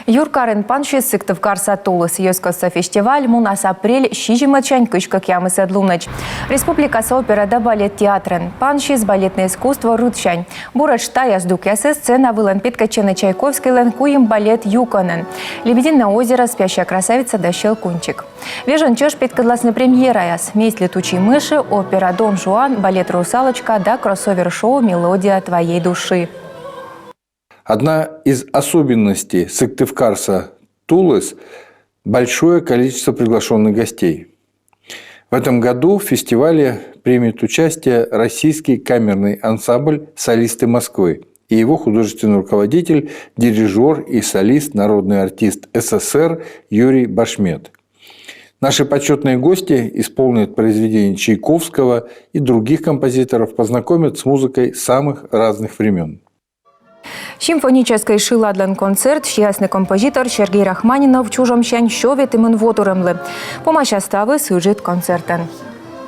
Юркарын панши Сыктывкар Тулыс Йоскоса фестиваль мунас апрель щижимачань кычкак ямыс эдлуныч. Республикасы операда балет театрын. Паншис балетное искусство рудщань. Бурачта яздук ясы сцена вылан Петкачены Чайковский лен куем балет Юконен. Лебединое озеро, спящая красавица да Щелкунчик. Вежен чеш петкадласны премьера яс. Месть летучей мыши, опера Дон Жуан, балет Русалочка да кроссовер-шоу «Мелодия твоей души». Одна из особенностей Сыктывкарса Тулыс – большое количество приглашенных гостей. В этом году в фестивале примет участие российский камерный ансамбль «Солисты Москвы» и его художественный руководитель, дирижер и солист, народный артист СССР Юрий Башмет. Наши почетные гости исполнят произведения Чайковского и других композиторов, познакомят с музыкой самых разных времен. Симфонический шиладлен концерт щасний композитор Сергей Рахманинов чужом щань щовет имен воторемли. Помаща стави сюжет концертен.